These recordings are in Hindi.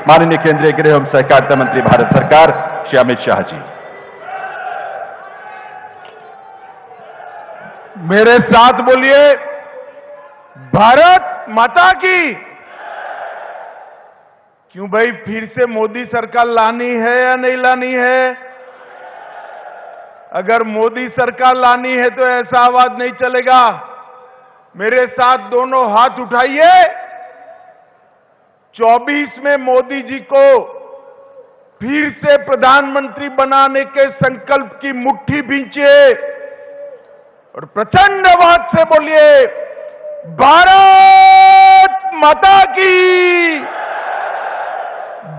माननीय केंद्रीय गृह एवं सहकारिता मंत्री भारत सरकार श्री अमित शाह जी। मेरे साथ बोलिए, भारत माता की। क्यों भाई, फिर से मोदी सरकार लानी है या नहीं लानी है? अगर मोदी सरकार लानी है तो ऐसा आवाज नहीं चलेगा। मेरे साथ दोनों हाथ उठाइए। 24 में मोदी जी को फिर से प्रधानमंत्री बनाने के संकल्प की मुट्ठी भींचिए और प्रचंड आवाज से बोलिए, भारत माता की,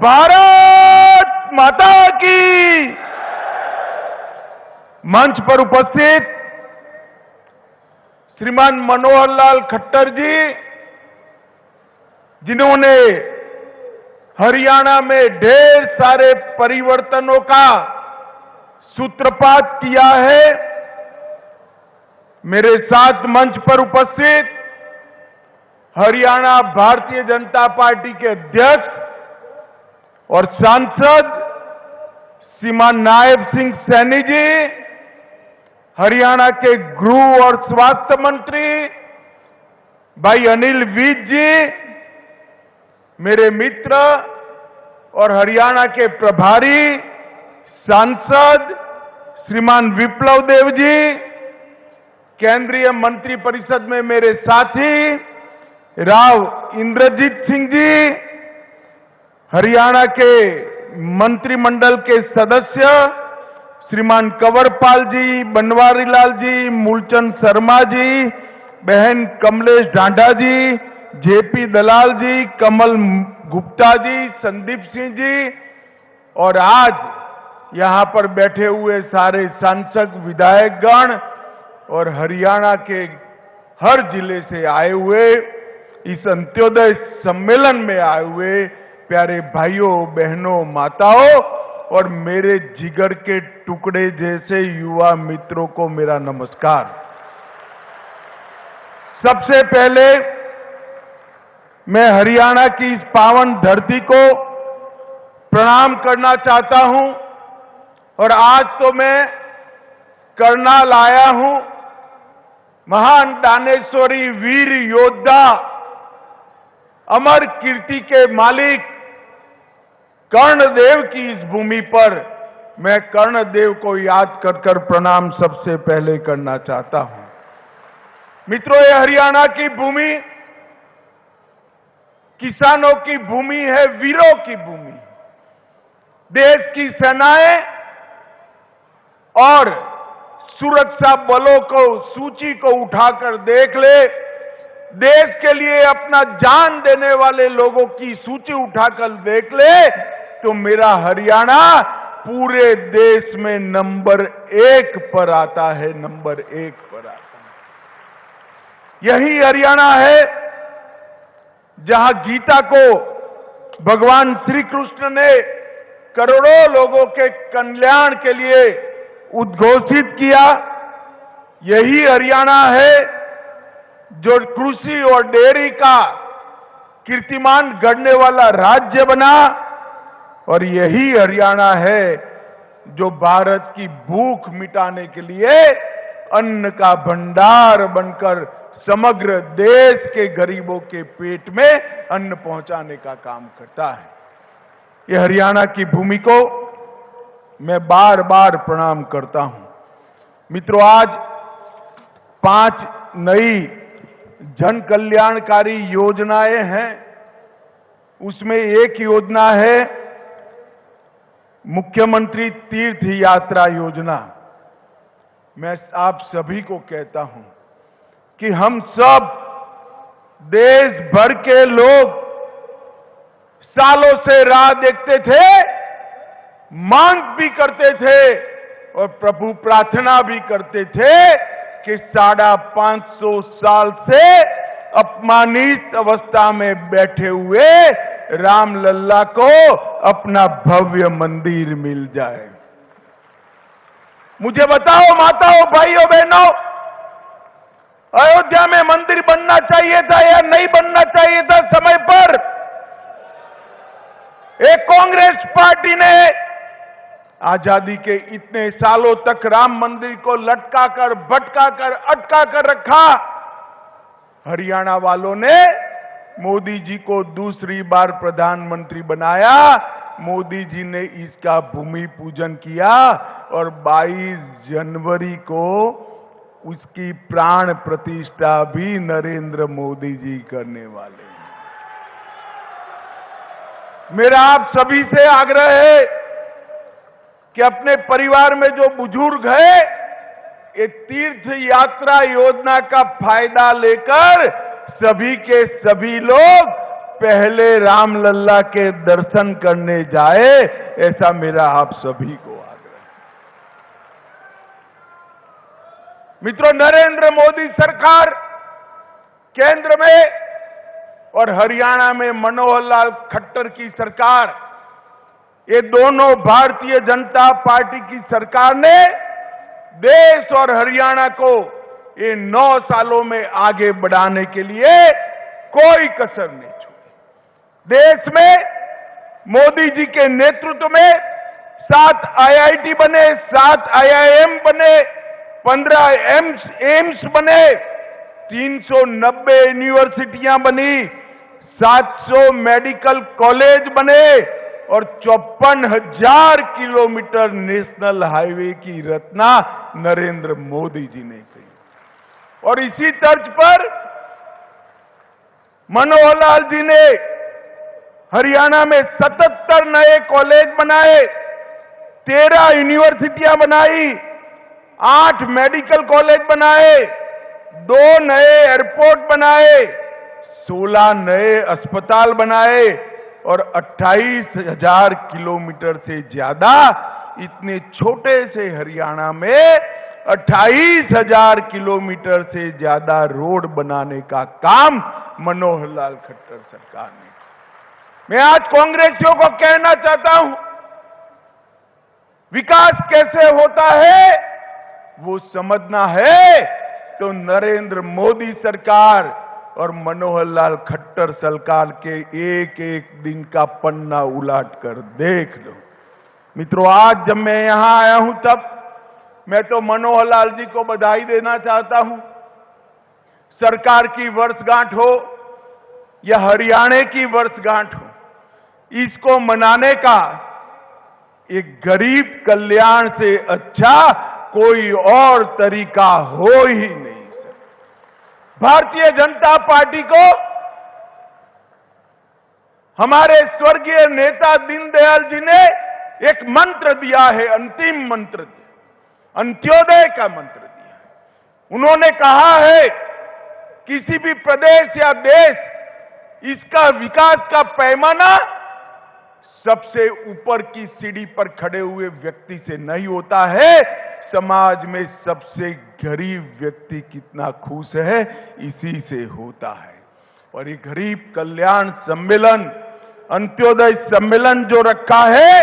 भारत माता की। मंच पर उपस्थित श्रीमान मनोहर लाल खट्टर जी, जिन्होंने हरियाणा में ढेर सारे परिवर्तनों का सूत्रपात किया है। मेरे साथ मंच पर उपस्थित हरियाणा भारतीय जनता पार्टी के अध्यक्ष और सांसद श्रीमान नायब सिंह सैनी जी, हरियाणा के गृह और स्वास्थ्य मंत्री भाई अनिल विज जी, मेरे मित्र और हरियाणा के प्रभारी सांसद श्रीमान विप्लव देव जी, केंद्रीय मंत्री परिषद में मेरे साथी राव इंद्रजीत सिंह जी, हरियाणा के मंत्रिमंडल के सदस्य श्रीमान कंवरपाल जी, बनवारी लाल जी, मूलचंद शर्मा जी, बहन कमलेश ढांढा जी, जेपी दलाल जी, कमल गुप्ता जी, संदीप सिंह जी और आज यहां पर बैठे हुए सारे सांसद विधायकगण और हरियाणा के हर जिले से आए हुए, इस अंत्योदय सम्मेलन में आए हुए प्यारे भाइयों बहनों माताओं और मेरे जिगर के टुकड़े जैसे युवा मित्रों को मेरा नमस्कार। सबसे पहले मैं हरियाणा की इस पावन धरती को प्रणाम करना चाहता हूं और आज तो मैं करनाल आया हूं। महान दानेश्वरी वीर योद्धा, अमर कीर्ति के मालिक कर्णदेव की इस भूमि पर मैं कर्णदेव को याद कर प्रणाम सबसे पहले करना चाहता हूं। मित्रों, ये हरियाणा की भूमि किसानों की भूमि है, वीरों की भूमि। देश की सेनाएं और सुरक्षा बलों को सूची को उठाकर देख ले, देश के लिए अपना जान देने वाले लोगों की सूची उठाकर देख ले तो मेरा हरियाणा पूरे देश में नंबर 1 पर आता है, नंबर 1 पर आता है। यही हरियाणा है जहां गीता को भगवान श्री कृष्ण ने करोड़ों लोगों के कल्याण के लिए उद्घोषित किया। यही हरियाणा है जो कृषि और डेयरी का कीर्तिमान गढ़ने वाला राज्य बना और यही हरियाणा है जो भारत की भूख मिटाने के लिए अन्न का भंडार बनकर समग्र देश के गरीबों के पेट में अन्न पहुंचाने का काम करता है। ये हरियाणा की भूमि को मैं बार बार प्रणाम करता हूं। मित्रों, आज 5 नई जन कल्याणकारी योजनाएं हैं। उसमें एक योजना है मुख्यमंत्री तीर्थ यात्रा योजना। मैं आप सभी को कहता हूं कि हम सब देश भर के लोग सालों से राह देखते थे, मांग भी करते थे और प्रभु प्रार्थना भी करते थे कि 550 साल से अपमानित अवस्था में बैठे हुए रामलल्ला को अपना भव्य मंदिर मिल जाए। मुझे बताओ माताओं, भाइयों, बहनों, अयोध्या में मंदिर बनना चाहिए था या नहीं बनना चाहिए था समय पर? एक कांग्रेस पार्टी ने आजादी के इतने सालों तक राम मंदिर को लटका कर, भटका कर, अटका कर रखा। हरियाणा वालों ने मोदी जी को दूसरी बार प्रधानमंत्री बनाया। मोदी जी ने इसका भूमि पूजन किया और 22 जनवरी को उसकी प्राण प्रतिष्ठा भी नरेंद्र मोदी जी करने वाले हैं। मेरा आप सभी से आग्रह है कि अपने परिवार में जो बुजुर्ग है, ये तीर्थ यात्रा योजना का फायदा लेकर सभी के सभी लोग पहले रामलल्ला के दर्शन करने जाए, ऐसा मेरा आप सभी को आग्रह है। मित्रों, नरेंद्र मोदी सरकार केंद्र में और हरियाणा में मनोहर लाल खट्टर की सरकार, ये दोनों भारतीय जनता पार्टी की सरकार ने देश और हरियाणा को ये 9 सालों में आगे बढ़ाने के लिए कोई कसर नहीं छोड़ी। देश में मोदी जी के नेतृत्व में 7 IIT बने, 7 IIM बने, 15 एम्स बने, 390 यूनिवर्सिटियां बनी, 700 मेडिकल कॉलेज बने और 54,000 किलोमीटर नेशनल हाईवे की रचना नरेंद्र मोदी जी ने की। और इसी तर्ज पर मनोहर लाल जी ने हरियाणा में 77 नए कॉलेज बनाए, 13 यूनिवर्सिटियां बनाई, 8 मेडिकल कॉलेज बनाए, 2 नए एयरपोर्ट बनाए, 16 नए अस्पताल बनाए और 28,000 किलोमीटर से ज्यादा इतने छोटे से हरियाणा में 28,000 किलोमीटर से ज्यादा रोड बनाने का काम मनोहर लाल खट्टर सरकार ने। मैं आज कांग्रेसियों को कहना चाहता हूं, विकास कैसे होता है वो समझना है तो नरेंद्र मोदी सरकार और मनोहर लाल खट्टर सरकार के एक एक दिन का पन्ना उलट कर देख लो। मित्रों, आज जब मैं यहां आया हूं तब मैं तो मनोहर लाल जी को बधाई देना चाहता हूं। सरकार की वर्षगांठ हो या हरियाणा की वर्षगांठ हो, इसको मनाने का एक गरीब कल्याण से अच्छा कोई और तरीका हो ही नहीं। भारतीय जनता पार्टी को हमारे स्वर्गीय नेता दीनदयाल जी ने एक मंत्र दिया है, अंतिम मंत्र दिया, अंत्योदय का मंत्र दिया है। उन्होंने कहा है किसी भी प्रदेश या देश, इसका विकास का पैमाना सबसे ऊपर की सीढ़ी पर खड़े हुए व्यक्ति से नहीं होता है, समाज में सबसे गरीब व्यक्ति कितना खुश है इसी से होता है। और ये गरीब कल्याण सम्मेलन, अंत्योदय सम्मेलन जो रखा है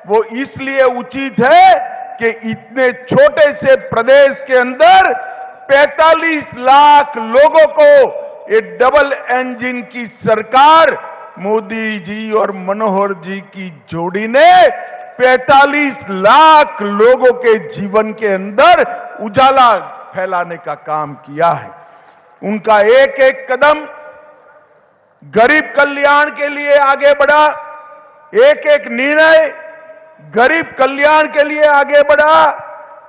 वो इसलिए उचित है कि इतने छोटे से प्रदेश के अंदर 45 लाख लोगों को ये डबल इंजन की सरकार मोदी जी और मनोहर जी की जोड़ी ने 45 लाख लोगों के जीवन के अंदर उजाला फैलाने का काम किया है। उनका एक एक कदम गरीब कल्याण के लिए आगे बढ़ा, एक एक निर्णय गरीब कल्याण के लिए आगे बढ़ा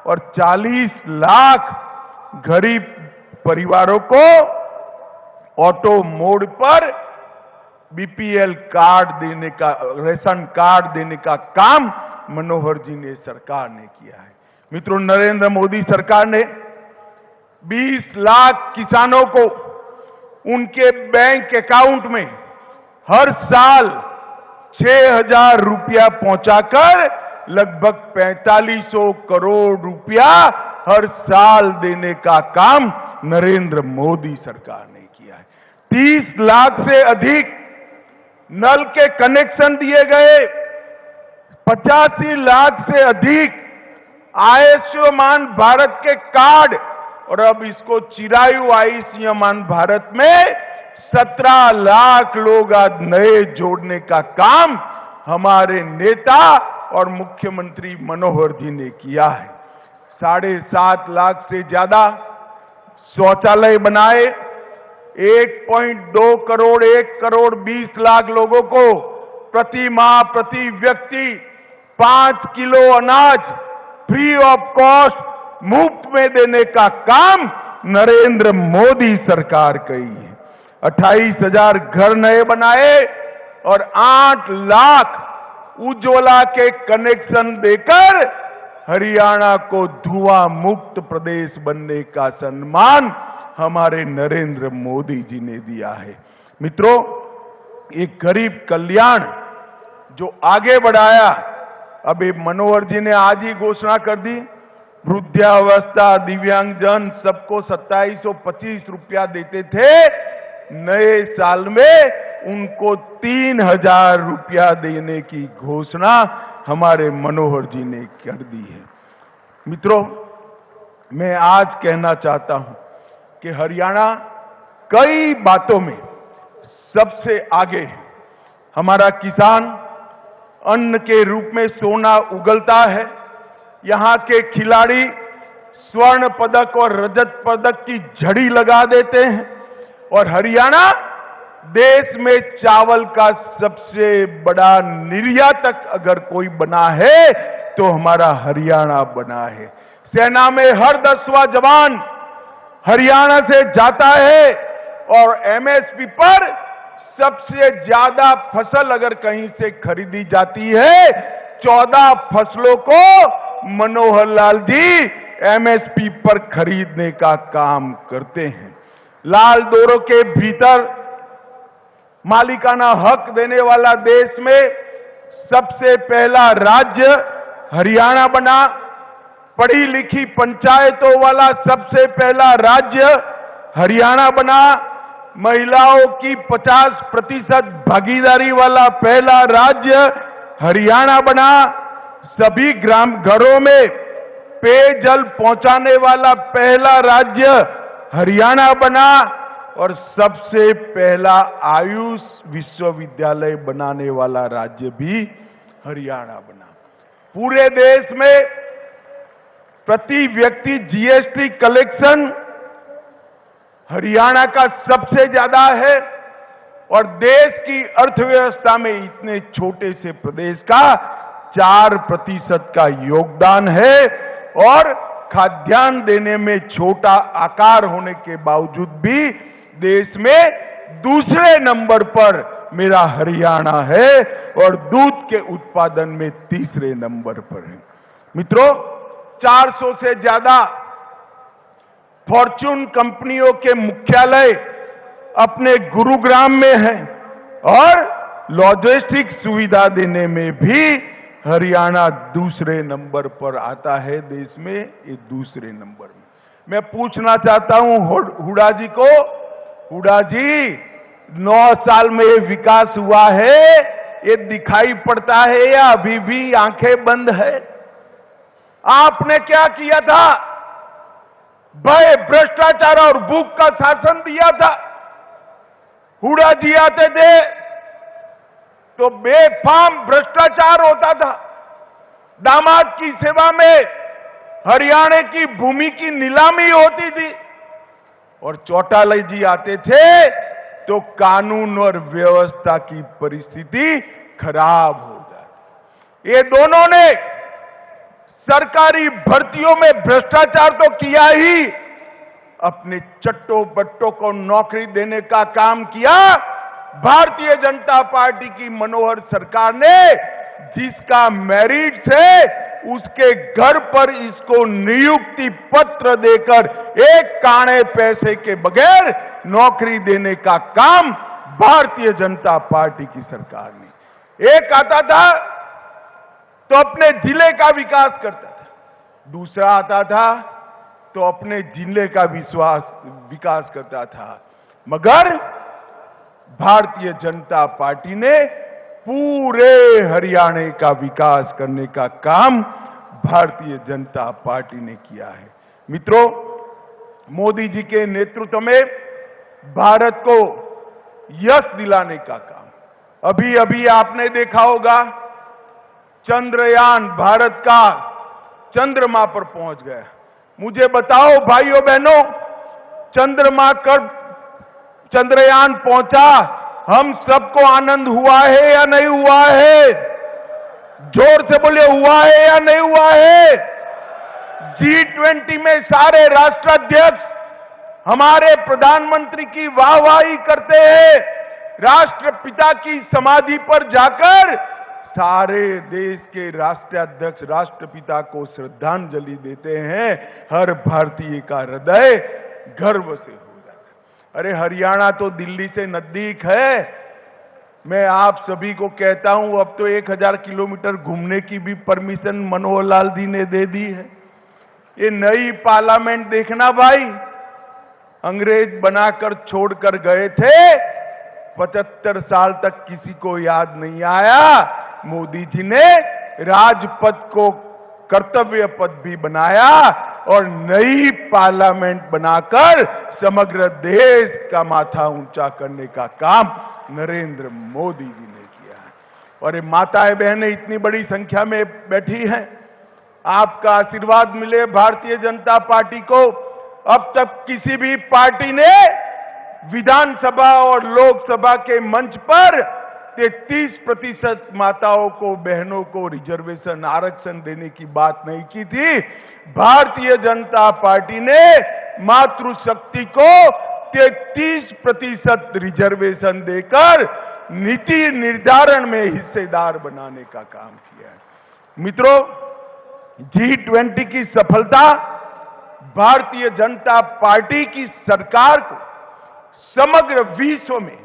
और 40 लाख गरीब परिवारों को ऑटो मोड पर बीपीएल कार्ड देने का, रेशन कार्ड देने का काम मनोहर जी ने सरकार ने किया है। मित्रों, नरेंद्र मोदी सरकार ने 20 लाख किसानों को उनके बैंक अकाउंट में हर साल 6,000 रुपया पहुंचाकर लगभग 4500 करोड़ रुपया हर साल देने का काम नरेंद्र मोदी सरकार ने किया है। 30 लाख से अधिक नल के कनेक्शन दिए गए, 85 लाख से अधिक आयुष्मान भारत के कार्ड और अब इसको चिरायु आयुष्मान भारत में 17 लाख लोग आज नए जोड़ने का काम हमारे नेता और मुख्यमंत्री मनोहर जी ने किया है। 7.5 लाख से ज्यादा शौचालय बनाए, 1.2 करोड़ 1 करोड़ 20 लाख लोगों को प्रति माह प्रति व्यक्ति 5 किलो अनाज फ्री ऑफ कॉस्ट मुफ्त में देने का काम नरेंद्र मोदी सरकार की है। 28,000 घर नए बनाए और 8 लाख उज्ज्वला के कनेक्शन देकर हरियाणा को धुआं मुक्त प्रदेश बनने का सम्मान हमारे नरेंद्र मोदी जी ने दिया है। मित्रों, एक गरीब कल्याण जो आगे बढ़ाया, अभी मनोहर जी ने आज ही घोषणा कर दी, वृद्धावस्था दिव्यांगजन सबको 2725 रुपया देते थे, नए साल में उनको 3,000 रुपया देने की घोषणा हमारे मनोहर जी ने कर दी है। मित्रों, मैं आज कहना चाहता हूं कि हरियाणा कई बातों में सबसे आगे है। हमारा किसान अन्न के रूप में सोना उगलता है। यहां के खिलाड़ी स्वर्ण पदक और रजत पदक की झड़ी लगा देते हैं और हरियाणा देश में चावल का सबसे बड़ा निर्यातक अगर कोई बना है तो हमारा हरियाणा बना है। सेना में हर 10वां जवान हरियाणा से जाता है और एमएसपी पर सबसे ज्यादा फसल अगर कहीं से खरीदी जाती है, 14 फसलों को मनोहर लाल जी एमएसपी पर खरीदने का काम करते हैं। लाल डोरों के भीतर मालिकाना हक देने वाला देश में सबसे पहला राज्य हरियाणा बना। पढ़ी लिखी पंचायतों वाला सबसे पहला राज्य हरियाणा बना। महिलाओं की 50% भागीदारी वाला पहला राज्य हरियाणा बना। सभी ग्राम घरों में पेयजल पहुंचाने वाला पहला राज्य हरियाणा बना और सबसे पहला आयुष विश्वविद्यालय बनाने वाला राज्य भी हरियाणा बना। पूरे देश में प्रति व्यक्ति जीएसटी कलेक्शन हरियाणा का सबसे ज्यादा है और देश की अर्थव्यवस्था में इतने छोटे से प्रदेश का 4% का योगदान है और खाद्यान्न देने में छोटा आकार होने के बावजूद भी देश में दूसरे नंबर पर मेरा हरियाणा है और दूध के उत्पादन में तीसरे नंबर पर है। मित्रों, 400 से ज्यादा फॉर्च्यून कंपनियों के मुख्यालय अपने गुरुग्राम में है और लॉजिस्टिक सुविधा देने में भी हरियाणा दूसरे नंबर पर आता है देश में, ये दूसरे नंबर में। मैं पूछना चाहता हूं हुडा जी को, हुडा जी 9 साल में ये विकास हुआ है, ये दिखाई पड़ता है या अभी भी आंखें बंद है? आपने क्या किया था? भय, भ्रष्टाचार और भूख का शासन दिया था। हुडा जी आते थे तो बेफाम भ्रष्टाचार होता था। दामाद की सेवा में हरियाणा की भूमि की नीलामी होती थी और चौटाला जी आते थे तो कानून और व्यवस्था की परिस्थिति खराब हो जाती। ये दोनों ने सरकारी भर्तियों में भ्रष्टाचार तो किया ही, अपने चट्टो बट्टों को नौकरी देने का काम किया। भारतीय जनता पार्टी की मनोहर सरकार ने जिसका मेरिट है उसके घर पर इसको नियुक्ति पत्र देकर एक काणे पैसे के बगैर नौकरी देने का काम भारतीय जनता पार्टी की सरकार ने। एक आता था तो अपने जिले का विकास करता था, दूसरा आता था तो अपने जिले का विकास करता था, मगर भारतीय जनता पार्टी ने पूरे हरियाणा का विकास करने का काम भारतीय जनता पार्टी ने किया है। मित्रों, मोदी जी के नेतृत्व में भारत को यश दिलाने का काम, अभी अभी आपने देखा होगा चंद्रयान भारत का चंद्रमा पर पहुंच गया। मुझे बताओ भाइयों बहनों, चंद्रमा कब चंद्रयान पहुंचा, हम सबको आनंद हुआ है या नहीं हुआ है? जोर से बोलिए, हुआ है या नहीं हुआ है? G20 में सारे राष्ट्राध्यक्ष हमारे प्रधानमंत्री की वाहवाही करते हैं। राष्ट्रपिता की समाधि पर जाकर सारे देश के राष्ट्राध्यक्ष राष्ट्रपिता को श्रद्धांजलि देते हैं। हर भारतीय का हृदय गर्व से हो जाता है। अरे हरियाणा तो दिल्ली से नजदीक है। मैं आप सभी को कहता हूं, अब तो 1000 किलोमीटर घूमने की भी परमिशन मनोहर लाल जी ने दे दी है। ये नई पार्लियामेंट देखना भाई, अंग्रेज बनाकर छोड़कर गए थे, 75 साल तक किसी को याद नहीं आया। मोदी जी ने राजपथ को कर्तव्य पथ भी बनाया और नई पार्लियामेंट बनाकर समग्र देश का माथा ऊंचा करने का काम नरेंद्र मोदी जी ने किया है। और ये माताएं बहनें इतनी बड़ी संख्या में बैठी हैं, आपका आशीर्वाद मिले भारतीय जनता पार्टी को। अब तक किसी भी पार्टी ने विधानसभा और लोकसभा के मंच पर 33% माताओं को, बहनों को रिजर्वेशन आरक्षण देने की बात नहीं की थी। भारतीय जनता पार्टी ने मातृशक्ति को 33% रिजर्वेशन देकर नीति निर्धारण में हिस्सेदार बनाने का काम किया है। मित्रों, G20 की सफलता भारतीय जनता पार्टी की सरकार को समग्र विश्व में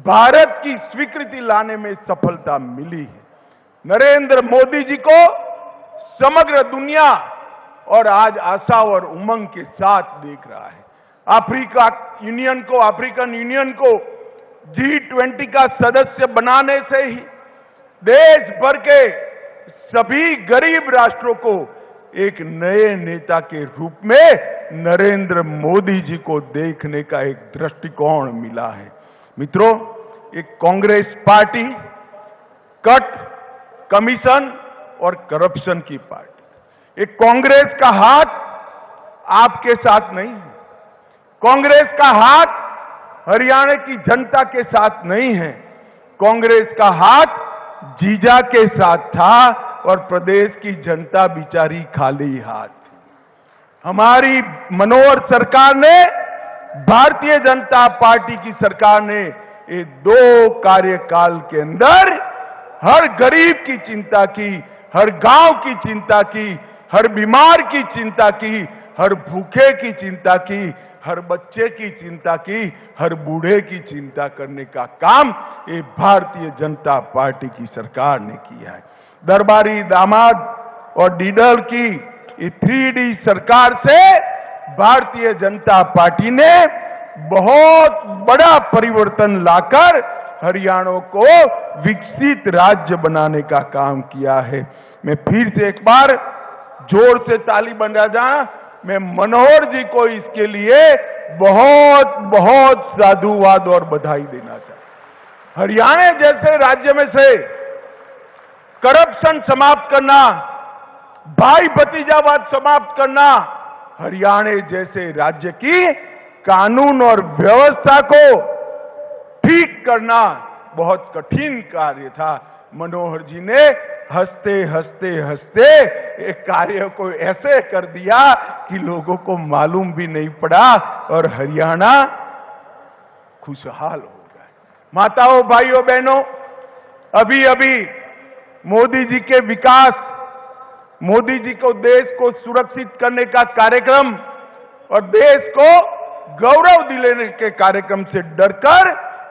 भारत की स्वीकृति लाने में सफलता मिली है। नरेंद्र मोदी जी को समग्र दुनिया और आज आशा और उमंग के साथ देख रहा है। अफ्रीकन यूनियन को G20 का सदस्य बनाने से ही देश भर के सभी गरीब राष्ट्रों को एक नए नेता के रूप में नरेंद्र मोदी जी को देखने का एक दृष्टिकोण मिला है। मित्रों, एक कांग्रेस पार्टी कट, कमीशन और करप्शन की पार्टी। एक कांग्रेस का हाथ आपके साथ नहीं है। कांग्रेस का हाथ हरियाणा की जनता के साथ नहीं है। कांग्रेस का हाथ जीजा के साथ था और प्रदेश की जनता बिचारी खाली हाथ थी। हमारी मनोहर सरकार ने, भारतीय जनता पार्टी की सरकार ने ये 2 कार्यकाल के अंदर हर गरीब की चिंता की, हर गांव की चिंता की, हर बीमार की चिंता की, हर भूखे की चिंता की, हर बच्चे की चिंता की, हर बूढ़े की चिंता करने का काम ये भारतीय जनता पार्टी की सरकार ने किया है। दरबारी दामाद और डीडल की 3D सरकार से भारतीय जनता पार्टी ने बहुत बड़ा परिवर्तन लाकर हरियाणा को विकसित राज्य बनाने का काम किया है। मैं फिर से एक बार जोर से ताली बजा जाऊं, मैं मनोहर जी को इसके लिए बहुत बहुत साधुवाद और बधाई देना चाहता हूं। हरियाणा जैसे राज्य में से करप्शन समाप्त करना, भाई भतीजावाद समाप्त करना, हरियाणा जैसे राज्य की कानून और व्यवस्था को ठीक करना बहुत कठिन कार्य था। मनोहर जी ने हंसते हंसते हंसते एक कार्य को ऐसे कर दिया कि लोगों को मालूम भी नहीं पड़ा और हरियाणा खुशहाल हो गया। माताओं, भाइयों, बहनों, अभी अभी मोदी जी के विकास, मोदी जी को देश को सुरक्षित करने का कार्यक्रम और देश को गौरव दिलाने के कार्यक्रम से डरकर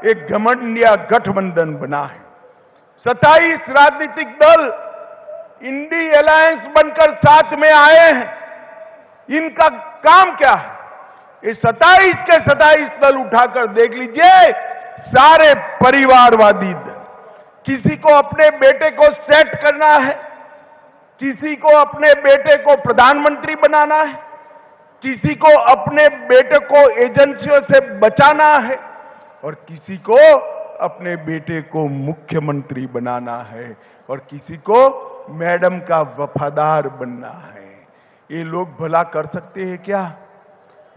एक घमंडिया गठबंधन बना है। 27 राजनीतिक दल इंडी अलायंस बनकर साथ में आए हैं। इनका काम क्या है? ये 27 के 27 दल उठाकर देख लीजिए, सारे परिवारवादी दल। किसी को अपने बेटे को सेट करना है, किसी को अपने बेटे को प्रधानमंत्री बनाना है, किसी को अपने बेटे को एजेंसियों से बचाना है और किसी को अपने बेटे को मुख्यमंत्री बनाना है और किसी को मैडम का वफादार बनना है। ये लोग भला कर सकते हैं क्या?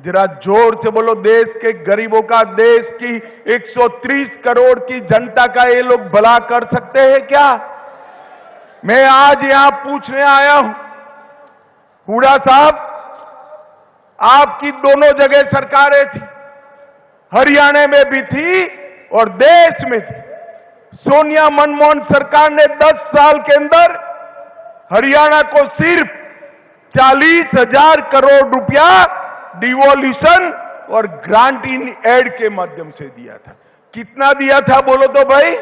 जरा जोर से बोलो, देश के गरीबों का, देश की 130 करोड़ की जनता का ये लोग भला कर सकते हैं क्या? मैं आज यहां पूछने आया हूं, हुड्डा साहब, आपकी दोनों जगह सरकारें थी, हरियाणा में भी थी और देश में थी। सोनिया मनमोहन सरकार ने 10 साल के अंदर हरियाणा को सिर्फ 40,000 करोड़ रुपया डिवोल्यूशन और ग्रांट इन एड के माध्यम से दिया था। कितना दिया था बोलो तो भाई?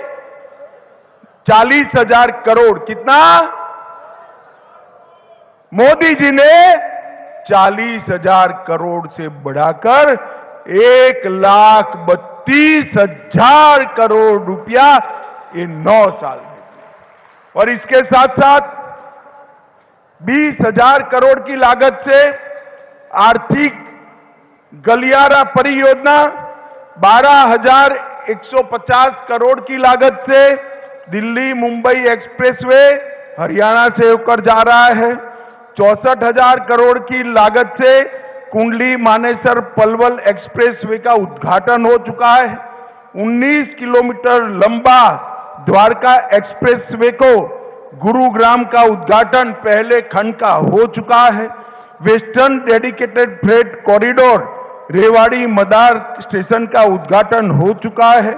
40,000 करोड़। कितना? मोदी जी ने 40,000 करोड़ से बढ़ाकर 1,32,000 करोड़ रुपया ये 9 साल में दिया। और इसके साथ साथ 20,000 करोड़ की लागत से आर्थिक गलियारा परियोजना, 12,150 करोड़ की लागत से दिल्ली मुंबई एक्सप्रेसवे हरियाणा से होकर जा रहा है। 64,000 करोड़ की लागत से कुंडली मानेसर पलवल एक्सप्रेसवे का उद्घाटन हो चुका है। 19 किलोमीटर लंबा द्वारका एक्सप्रेसवे को गुरुग्राम का उद्घाटन पहले खंड का हो चुका है। Western dedicated freight corridor Rewari Madar station का उद्घाटन हो चुका है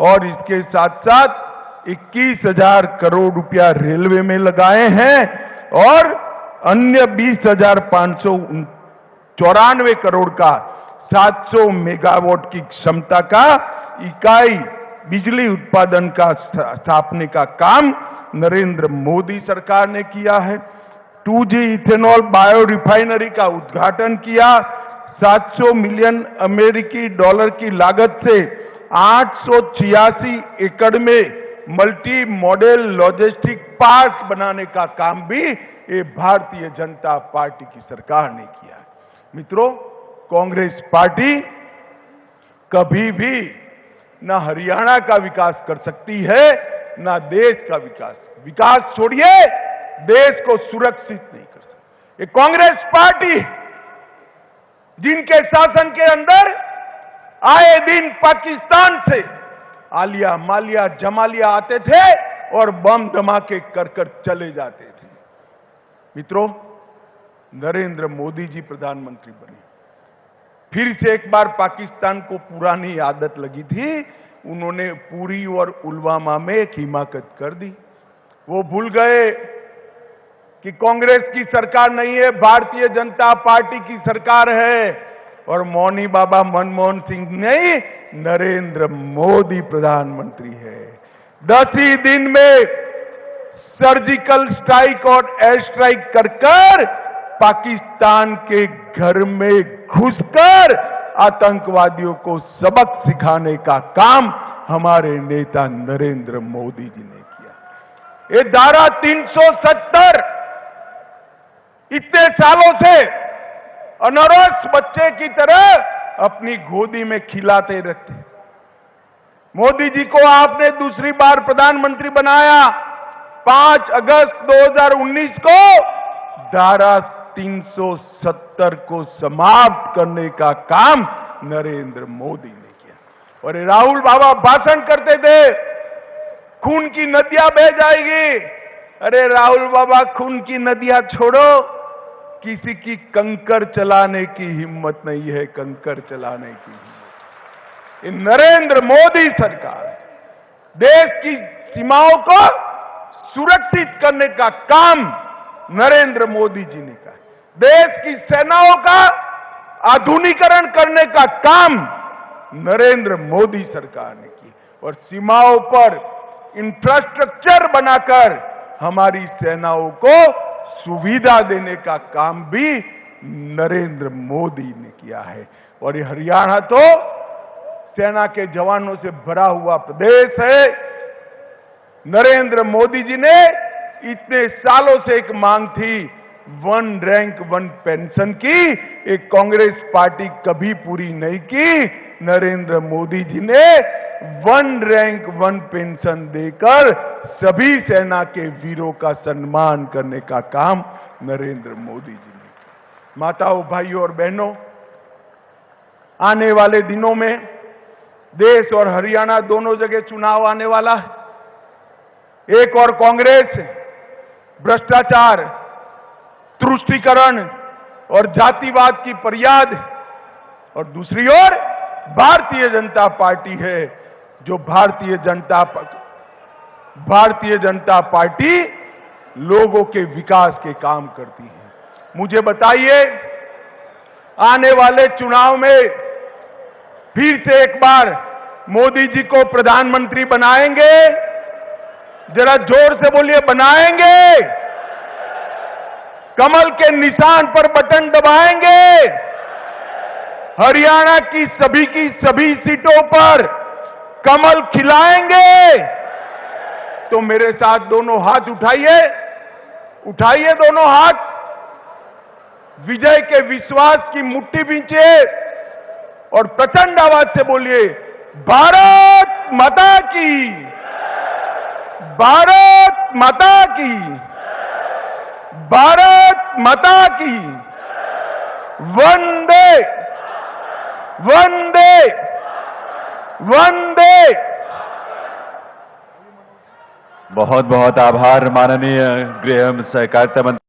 और इसके साथ साथ 21,000 करोड़ रुपया रेलवे में लगाए हैं और अन्य 20,594 करोड़ का 700 मेगावाट की क्षमता का इकाई बिजली उत्पादन का स्थापने का काम नरेंद्र मोदी सरकार ने किया है। 2G इथेनॉल बायो रिफाइनरी का उद्घाटन किया। 700 मिलियन अमेरिकी डॉलर की लागत से 886 एकड़ में मल्टी मॉडल लॉजिस्टिक पार्क बनाने का काम भी ये भारतीय जनता पार्टी की सरकार ने किया है। मित्रों, कांग्रेस पार्टी कभी भी न हरियाणा का विकास कर सकती है न देश का विकास। विकास छोड़िए, देश को सुरक्षित नहीं कर सकती। ये कांग्रेस पार्टी जिनके शासन के अंदर आए दिन पाकिस्तान से आलिया मालिया जमालिया आते थे और बम धमाके कर चले जाते थे। मित्रों, नरेंद्र मोदी जी प्रधानमंत्री बने, फिर से एक बार पाकिस्तान को पुरानी आदत लगी थी, उन्होंने पुरी और पुलवामा में एक हिमाकत कर दी। वो भूल गए कि कांग्रेस की सरकार नहीं है, भारतीय जनता पार्टी की सरकार है और मौनी बाबा मनमोहन सिंह नहीं, नरेंद्र मोदी प्रधानमंत्री है। 10 ही दिन में सर्जिकल स्ट्राइक और एयर स्ट्राइक कर पाकिस्तान के घर में घुसकर आतंकवादियों को सबक सिखाने का काम हमारे नेता नरेंद्र मोदी जी ने किया। ये धारा 370 इतने सालों से अनरस बच्चे की तरह अपनी गोदी में खिलाते रहते। मोदी जी को आपने दूसरी बार प्रधानमंत्री बनाया 5 अगस्त 2019 को। धारा 370 को समाप्त करने का काम नरेंद्र मोदी ने किया। और राहुल बाबा भाषण करते थे, खून की नदियां बह जाएगी। अरे राहुल बाबा, खून की नदियां छोड़ो, किसी की कंकर चलाने की हिम्मत नहीं है, कंकर चलाने की हिम्मत ये नरेंद्र मोदी सरकार है। देश की सीमाओं को सुरक्षित करने का काम नरेंद्र मोदी जी ने कहा। देश की सेनाओं का आधुनिकीकरण करने का काम नरेंद्र मोदी सरकार ने किया और सीमाओं पर इंफ्रास्ट्रक्चर बनाकर हमारी सेनाओं को सुविधा देने का काम भी नरेंद्र मोदी ने किया है। और ये हरियाणा तो सेना के जवानों से भरा हुआ प्रदेश है। नरेंद्र मोदी जी ने इतने सालों से एक मांग थी, 1 रैंक 1 पेंशन की, एक कांग्रेस पार्टी कभी पूरी नहीं की। नरेंद्र मोदी जी ने 1 रैंक 1 पेंशन देकर सभी सेना के वीरों का सम्मान करने का काम नरेंद्र मोदी जी ने। माताओं, भाइयों और बहनों, आने वाले दिनों में देश और हरियाणा दोनों जगह चुनाव आने वाला है। एक और कांग्रेस भ्रष्टाचार, तुष्टीकरण और जातिवाद की फरियाद, और दूसरी ओर भारतीय जनता पार्टी है, जो भारतीय जनता पार्टी लोगों के विकास के काम करती है। मुझे बताइए, आने वाले चुनाव में फिर से एक बार मोदी जी को प्रधानमंत्री बनाएंगे? जरा जोर से बोलिए, बनाएंगे? कमल के निशान पर बटन दबाएंगे? हरियाणा की सभी सीटों पर कमल खिलाएंगे? तो मेरे साथ दोनों हाथ उठाइए, उठाइए दोनों हाथ, विजय के विश्वास की मुट्ठी बींचिए और प्रचंड आवाज से बोलिए, भारत माता की, भारत माता की, भारत माता की, वंदे वंदे वंदे। बहुत बहुत आभार माननीय गृह एवं सहकारिता मंत्री।